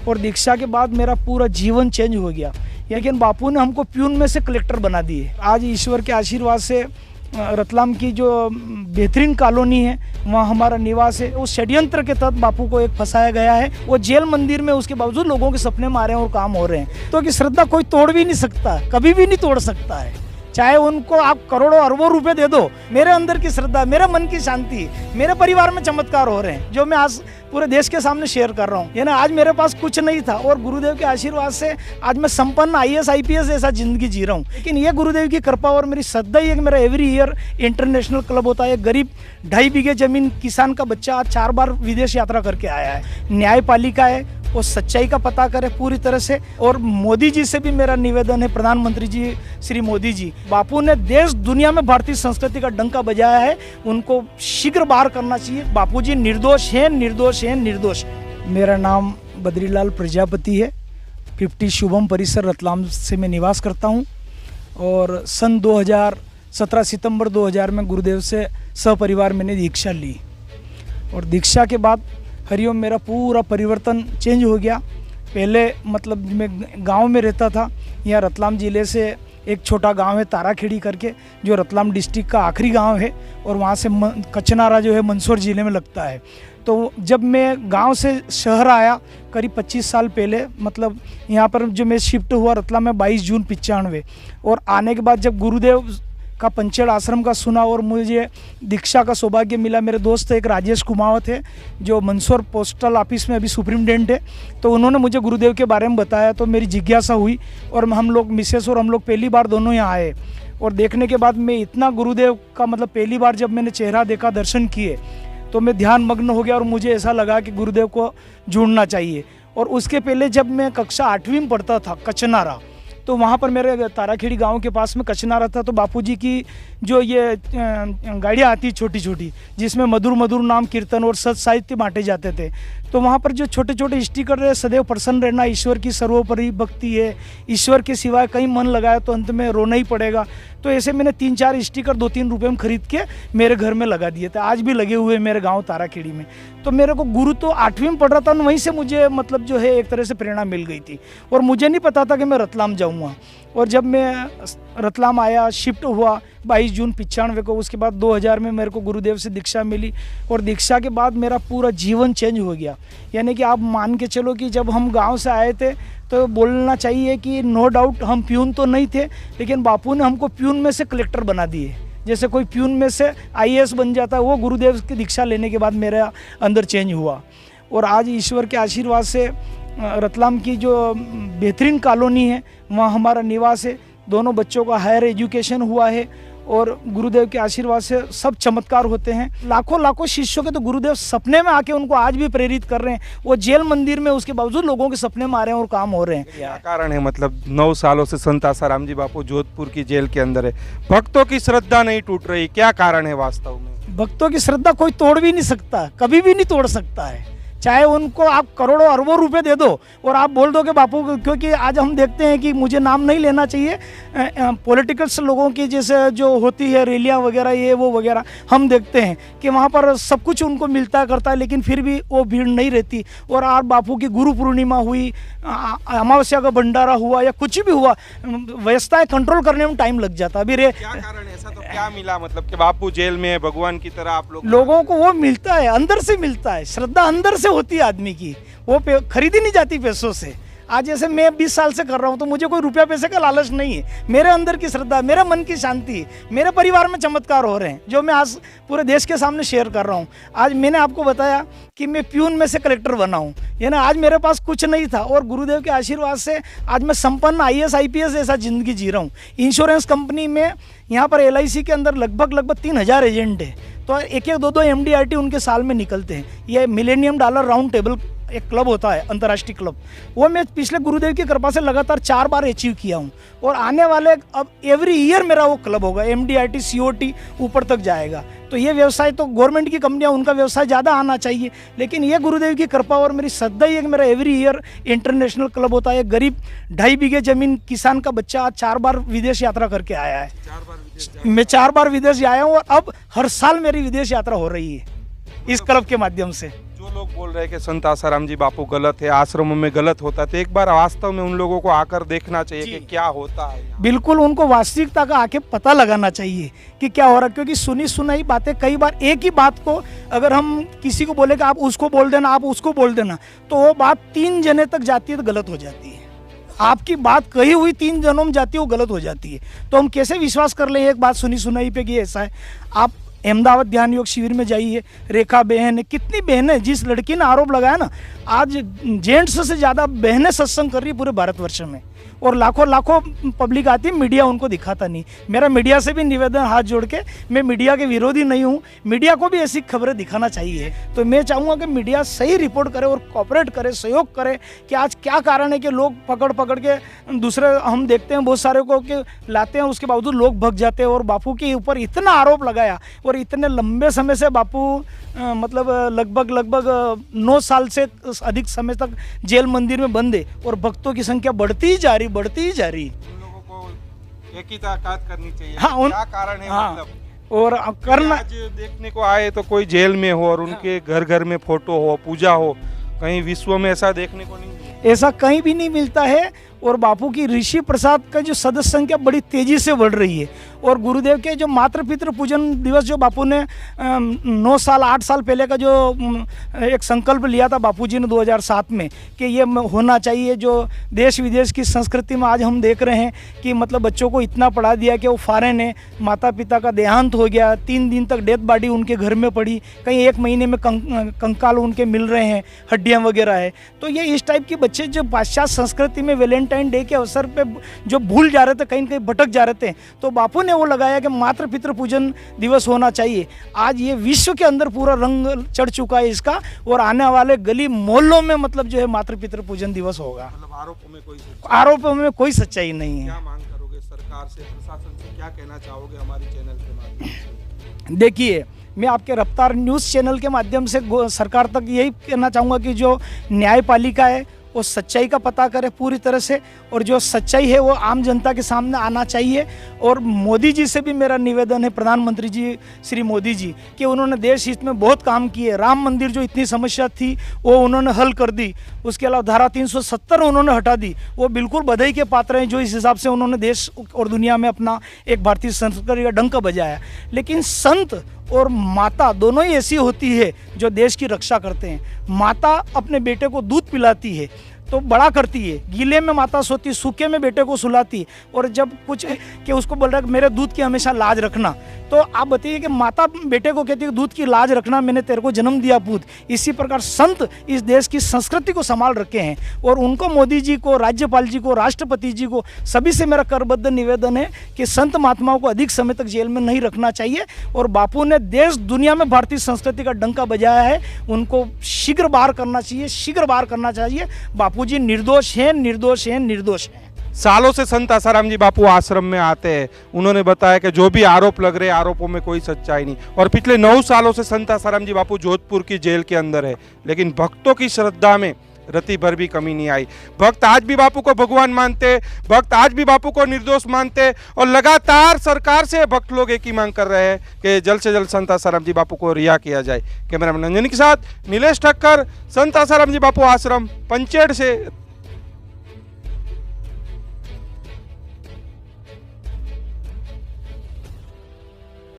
और दीक्षा के बाद मेरा पूरा जीवन चेंज हो गया। लेकिन बापू ने हमको प्यून में से कलेक्टर बना दिए। आज ईश्वर के आशीर्वाद से रतलाम की जो बेहतरीन कॉलोनी है वहाँ हमारा निवास है। उस षड्यंत्र के तहत बापू को एक फंसाया गया है। वो जेल मंदिर में उसके बावजूद लोगों के सपने में आ रहे हैं और काम हो रहे हैं। तो कि श्रद्धा कोई तोड़ भी नहीं सकता, कभी भी नहीं तोड़ सकता है। चाहे उनको आप करोड़ों अरबों रुपए दे दो, मेरे अंदर की श्रद्धा, मेरे मन की शांति, मेरे परिवार में चमत्कार हो रहे हैं जो मैं आज पूरे देश के सामने शेयर कर रहा हूँ। यानी आज मेरे पास कुछ नहीं था और गुरुदेव के आशीर्वाद से आज मैं संपन्न IAS IPS ऐसा जिंदगी जी रहा हूँ। लेकिन ये गुरुदेव की कृपा और मेरी श्रद्धा ही है कि मेरा एवरी ईयर इंटरनेशनल क्लब होता है। गरीब 2.5 बीघे जमीन किसान का बच्चा आज 4 बार विदेश यात्रा करके आया है। न्यायपालिका है वो सच्चाई का पता करे पूरी तरह से। और मोदी जी से भी मेरा निवेदन है, प्रधानमंत्री जी श्री मोदी जी, बापू ने देश दुनिया में भारतीय संस्कृति का डंका बजाया है, उनको शीघ्र बाहर करना चाहिए। बापू जी निर्दोष हैं, निर्दोष हैं, निर्दोष। मेरा नाम बद्रीलाल प्रजापति है। 50 शुभम परिसर रतलाम से मैं निवास करता हूँ और सन 2017 सितंबर 2000 में गुरुदेव से सपरिवार मैंने दीक्षा ली और दीक्षा के बाद हरिओम मेरा पूरा परिवर्तन चेंज हो गया। पहले मतलब मैं गांव में रहता था। यहाँ रतलाम ज़िले से एक छोटा गांव है ताराखेड़ी करके, जो रतलाम डिस्ट्रिक्ट का आखिरी गांव है और वहाँ से कचनारा जो है मंदसौर ज़िले में लगता है। तो जब मैं गांव से शहर आया करीब 25 साल पहले, मतलब यहाँ पर जो मैं शिफ्ट हुआ रतलाम में 22 जून 95 और आने के बाद जब गुरुदेव का पंचेड़ आश्रम का सुना और मुझे दीक्षा का सौभाग्य मिला। मेरे दोस्त एक राजेश कुमावत है जो मंदसौर पोस्टल ऑफिस में अभी सुप्रिटेंडेंट है, तो उन्होंने मुझे गुरुदेव के बारे में बताया तो मेरी जिज्ञासा हुई और हम लोग मिसेस और हम लोग पहली बार दोनों यहाँ आए। और देखने के बाद मैं इतना गुरुदेव का मतलब पहली बार जब मैंने चेहरा देखा, दर्शन किए, तो मैं ध्यान मग्न हो गया और मुझे ऐसा लगा कि गुरुदेव को जुड़ना चाहिए। और उसके पहले जब मैं कक्षा 8वीं में पढ़ता था कचनारा, तो वहाँ पर मेरे ताराखेड़ी गांव के पास में कचनारा था। तो बापूजी की जो ये गाड़ियाँ आती छोटी छोटी जिसमें मधुर मधुर नाम कीर्तन और सत साहित्य बांटे जाते थे, तो वहाँ पर जो छोटे छोटे स्टिकर है, सदैव प्रसन्न रहना, ईश्वर की सर्वोपरि भक्ति है, ईश्वर के सिवाय कहीं मन लगाया तो अंत में रोना ही पड़ेगा। तो ऐसे मैंने 3-4 स्टिकर 2-3 रुपये में खरीद के मेरे घर में लगा दिए थे। आज भी लगे हुए मेरे गाँव ताराखेड़ी में। तो मेरे को गुरु तो 8वीं में पढ़ रहा था, वहीं से मुझे मतलब जो है एक तरह से प्रेरणा मिल गई थी और मुझे नहीं पता था कि मैं रतलाम जाऊँगा। और जब मैं रतलाम आया, शिफ्ट हुआ 22 जून 95 को, उसके बाद 2000 में मेरे को गुरुदेव से दीक्षा मिली और दीक्षा के बाद मेरा पूरा जीवन चेंज हो गया। यानी कि आप मान के चलो कि जब हम गांव से आए थे तो बोलना चाहिए कि नो डाउट हम प्यून तो नहीं थे, लेकिन बापू ने हमको प्यून में से कलेक्टर बना दिए। जैसे कोई प्यून में से IAS बन जाता है, वो गुरुदेव की दीक्षा लेने के बाद मेरा अंदर चेंज हुआ। और आज ईश्वर के आशीर्वाद से रतलाम की जो बेहतरीन कॉलोनी है वहाँ हमारा निवास है। दोनों बच्चों का हायर एजुकेशन हुआ है और गुरुदेव के आशीर्वाद से सब चमत्कार होते हैं। लाखों लाखों शिष्यों के तो गुरुदेव सपने में आके उनको आज भी प्रेरित कर रहे हैं। वो जेल मंदिर में उसके बावजूद लोगों के सपने में आ रहे हैं और काम हो रहे हैं। क्या कारण है? मतलब 9 सालों से संत आसाराम जी बापू जोधपुर की जेल के अंदर है, भक्तों की श्रद्धा नहीं टूट रही, क्या कारण है वास्तव में? भक्तों की श्रद्धा कोई तोड़ भी नहीं सकता, कभी भी नहीं तोड़ सकता है। चाहे उनको आप करोड़ों अरबों रुपए दे दो और आप बोल दो कि बापू, क्योंकि आज हम देखते हैं कि मुझे नाम नहीं लेना चाहिए, पॉलिटिकल्स लोगों की जैसे जो होती है रैलियां वगैरह ये वो वगैरह, हम देखते हैं कि वहाँ पर सब कुछ उनको मिलता करता है, लेकिन फिर भी वो भीड़ नहीं रहती। और आज बापू की गुरु पूर्णिमा हुई, अमावस्या का भंडारा हुआ या कुछ भी हुआ, व्यवस्थाएं कंट्रोल करने में टाइम लग जाता। अभी क्या कारण है? ऐसा तो क्या मिला मतलब कि बापू जेल में भगवान की तरह आप लोगों को वो मिलता है, अंदर से मिलता है, श्रद्धा अंदर से होती है आदमी की, वो खरीदी नहीं जाती पैसों से। आज जैसे मैं 20 साल से कर रहा हूँ तो मुझे कोई रुपया पैसे का लालच नहीं है। मेरे अंदर की श्रद्धा, मेरे मन की शांति, मेरे परिवार में चमत्कार हो रहे हैं जो मैं आज पूरे देश के सामने शेयर कर रहा हूँ। आज मैंने आपको बताया कि मैं प्यून में से कलेक्टर बना हूँ, यानी आज मेरे पास कुछ नहीं था और गुरुदेव के आशीर्वाद से आज मैं संपन्न IAS IPS ऐसा जिंदगी जी रहा हूँ। इंश्योरेंस कंपनी में यहाँ पर LIC के अंदर लगभग 3000 एजेंट है, तो 1-2 MDRT उनके साल में निकलते हैं। ये मिलेनियम डॉलर राउंड टेबल एक क्लब होता है, अंतर्राष्ट्रीय क्लब, वो मैं पिछले गुरुदेव की कृपा से लगातार 4 बार अचीव किया हूँ और आने वाले अब एवरी ईयर मेरा वो क्लब होगा, MDRT COT ऊपर तक जाएगा। तो ये व्यवसाय तो गवर्नमेंट की कंपनियां, उनका व्यवसाय ज़्यादा आना चाहिए, लेकिन ये गुरुदेव की कृपा और मेरी श्रद्धा ही है कि मेरा एवरी ईयर इंटरनेशनल क्लब होता है। गरीब 2.5 बीघे जमीन किसान का बच्चा आज 4 बार विदेश यात्रा करके आया है। मैं 4 बार विदेश आया हूँ और अब हर साल मेरी विदेश यात्रा हो रही है इस क्लब के माध्यम से। जो लोग लोग बोल रहे हैं कि संत आसाराम जी बापू गलत है, आश्रमों में गलत होता है, तो एक बार वास्तव में उन लोगों को आकर देखना चाहिए कि क्या होता है यहाँ। बिल्कुल उनको वास्तविकता का आके पता लगाना चाहिए कि क्या हो रहा है, क्योंकि सुनी सुनाई बातें कई बार एक ही बात को अगर हम किसी को बोले कि आप उसको बोल देना, आप उसको बोल देना, तो वो बात 3 जने तक जाती है तो गलत हो जाती है। आपकी बात कही हुई 3 जनों में जाती है वो गलत हो जाती है। तो हम कैसे विश्वास कर लें एक बात सुनी सुनाई पे कि ऐसा है। आप अहमदाबाद ध्यान योग शिविर में जाइए, रेखा बहन है, कितनी बहनें, जिस लड़की ने आरोप लगाया ना, आज जेंट्स से ज़्यादा बहनें सत्संग कर रही है पूरे भारतवर्ष में, और लाखों लाखों पब्लिक आती है, मीडिया उनको दिखाता नहीं। मेरा मीडिया से भी निवेदन हाथ जोड़ के, मैं मीडिया के विरोधी नहीं हूँ, मीडिया को भी ऐसी खबरें दिखाना चाहिए। तो मैं चाहूँगा कि मीडिया सही रिपोर्ट करे और कॉपरेट करे, सहयोग करे कि आज क्या कारण है कि लोग पकड़ पकड़ के दूसरे, हम देखते हैं बहुत सारे को कि लाते हैं, उसके बावजूद लोग भग जाते हैं। और बापू के ऊपर इतना आरोप लगाया और इतने लंबे समय से बापू मतलब लगभग 9 साल से अधिक समय तक जेल मंदिर में बंद है, और भक्तों की संख्या बढ़ती ही जा रही। उन लोगों को एक ही ताकत करनी चाहिए। हाँ, क्या कारण है हाँ, मतलब? और करना आज देखने को आए तो कोई जेल में हो और उनके घर घर में फोटो हो, पूजा हो, कहीं विश्व में ऐसा देखने को नहीं मिलता। ऐसा कहीं भी नहीं मिलता है। और बापू की ऋषि प्रसाद का जो सदस्य संख्या बड़ी तेजी से बढ़ रही है। और गुरुदेव के जो मातृ पितृ पूजन दिवस जो बापू ने 9 साल 8 साल पहले का जो एक संकल्प लिया था बापू जी ने 2007 में कि ये होना चाहिए, जो देश विदेश की संस्कृति में आज हम देख रहे हैं कि मतलब बच्चों को इतना पढ़ा दिया कि वो फॉरेन है, माता पिता का देहांत हो गया, 3 दिन तक डेथ बॉडी उनके घर में पड़ी, कहीं 1 महीने में कंकाल उनके मिल रहे हैं, हड्डियाँ वगैरह है। तो ये इस टाइप के बच्चे जो पाश्चात्य संस्कृति में वैलेंटाइन डे के अवसर पे जो भूल जा रहे थे, कहीं कहीं भटक जा रहे थे, तो बापू ने वो लगाया कि मातृ पितृ पूजन दिवस होना चाहिए। आज ये विश्व के अंदर पूरा रंग चढ़ चुका है इसका, और आने वाले गली मोहल्लों में मतलब जो है मातृ पितृ पूजन दिवस होगा। मतलब आरोपों में कोई सच्चाई नहीं है। क्या मांग करोगे सरकार से, प्रशासन से, क्या कहना चाहोगे हमारी चैनल के माध्यम से? देखिए, मैं आपके रफ्तार न्यूज़ चैनल के माध्यम से सरकार तक यही कहना चाहूँगा कि जो न्यायपालिका है वो सच्चाई का पता करे पूरी तरह से, और जो सच्चाई है वो आम जनता के सामने आना चाहिए। और मोदी जी से भी मेरा निवेदन है, प्रधानमंत्री जी श्री मोदी जी, कि उन्होंने देश हित में बहुत काम किए। राम मंदिर जो इतनी समस्या थी वो उन्होंने हल कर दी, उसके अलावा धारा 370 उन्होंने हटा दी, वो बिल्कुल बधाई के पात्र हैं, जो इस हिसाब से उन्होंने देश और दुनिया में अपना एक भारतीय संस्कृति का डंका बजाया। लेकिन संत और माता दोनों ही ऐसी होती है जो देश की रक्षा करते हैं। माता अपने बेटे को दूध पिलाती है तो बड़ा करती है, गीले में माता सोती, सूखे में बेटे को सुलाती, और जब कुछ कि उसको बोल रहा है कि मेरे दूध की हमेशा लाज रखना, तो आप बताइए कि माता बेटे को कहती है दूध की लाज रखना, मैंने तेरे को जन्म दिया पूत। इसी प्रकार संत इस देश की संस्कृति को संभाल रखे हैं, और उनको मोदी जी को, राज्यपाल जी को, राष्ट्रपति जी को, सभी से मेरा करबद्ध निवेदन है कि संत महात्माओं को अधिक समय तक जेल में नहीं रखना चाहिए। और बापू ने देश दुनिया में भारतीय संस्कृति का डंका बजाया है, उनको शीघ्र बाहर करना चाहिए, शीघ्र बाहर करना चाहिए। बापू जी निर्दोष हैं, निर्दोष हैं, निर्दोष हैं। सालों से संत आसाराम जी बापू आश्रम में आते हैं। उन्होंने बताया कि जो भी आरोप लग रहे हैं, आरोपों में कोई सच्चाई नहीं, और पिछले 9 सालों से संत आसाराम जी बापू जोधपुर की जेल के अंदर है, लेकिन भक्तों की श्रद्धा में रति भर भी कमी नहीं आई। भक्त आज भी बापू को भगवान मानते, भक्त आज भी बापू को निर्दोष मानते, और लगातार सरकार से भक्त लोग एक ही मांग कर रहे हैं कि जल्द से जल्द संत आसाराम जी बापू को रिहा किया जाए। कैमरामैन नंजन के साथ नीलेश ठक्कर, संत आसाराम जी बापू आश्रम पंचेड़ से।